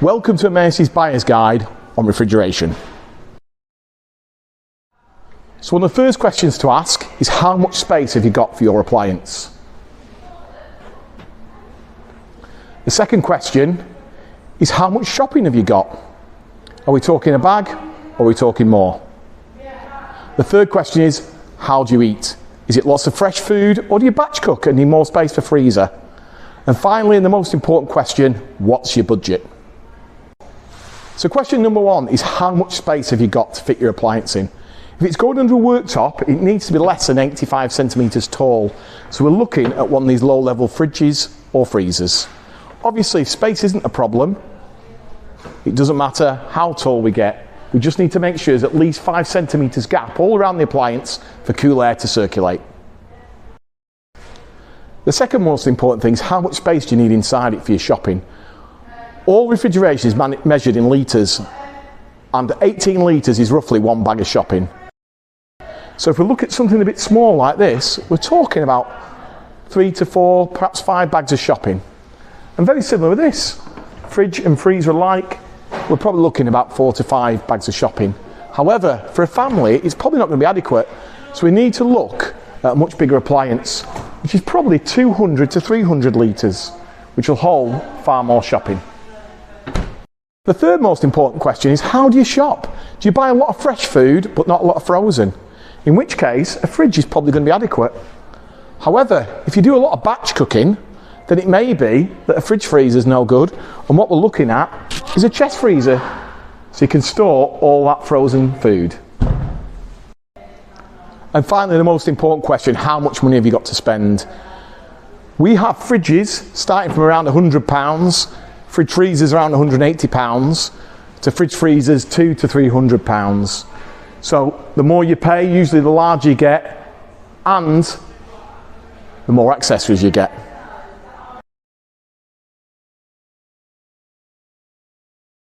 Welcome to Emmaus Buyers Guide on refrigeration. So one of the first questions to ask is, how much space have you got for your appliance? The second question is, how much shopping have you got? Are we talking a bag or are we talking more? The third question is, how do you eat? Is it lots of fresh food or do you batch cook and need more space for freezer? And finally, and the most important question, what's your budget? So question number one is, how much space have you got to fit your appliance in? If it's going under a worktop, it needs to be less than 85 centimetres tall. So we're looking at one of these low-level fridges or freezers. Obviously, if space isn't a problem, it doesn't matter how tall we get. We just need to make sure there's at least 5 centimetres gap all around the appliance for cool air to circulate. The second most important thing is, how much space do you need inside it for your shopping? All refrigeration is measured in litres, and 18 litres is roughly one bag of shopping. So if we look at something a bit small like this, we're talking about 3 to 4, perhaps 5 bags of shopping. And very similar with this, fridge and freezer alike, we're probably looking about 4 to 5 bags of shopping. However, for a family, it's probably not going to be adequate. So we need to look at a much bigger appliance, which is probably 200 to 300 litres, which will hold far more shopping. The third most important question is, how do you shop? Do you buy a lot of fresh food but not a lot of frozen? In which case, a fridge is probably going to be adequate. However, if you do a lot of batch cooking, then it may be that a fridge freezer is no good, and what we're looking at is a chest freezer, so you can store all that frozen food. And finally, the most important question, how much money have you got to spend? We have fridges starting from around £100, fridge freezers around £180, to fridge freezers £200 to £300. So the more you pay, usually the larger you get, and the more accessories you get.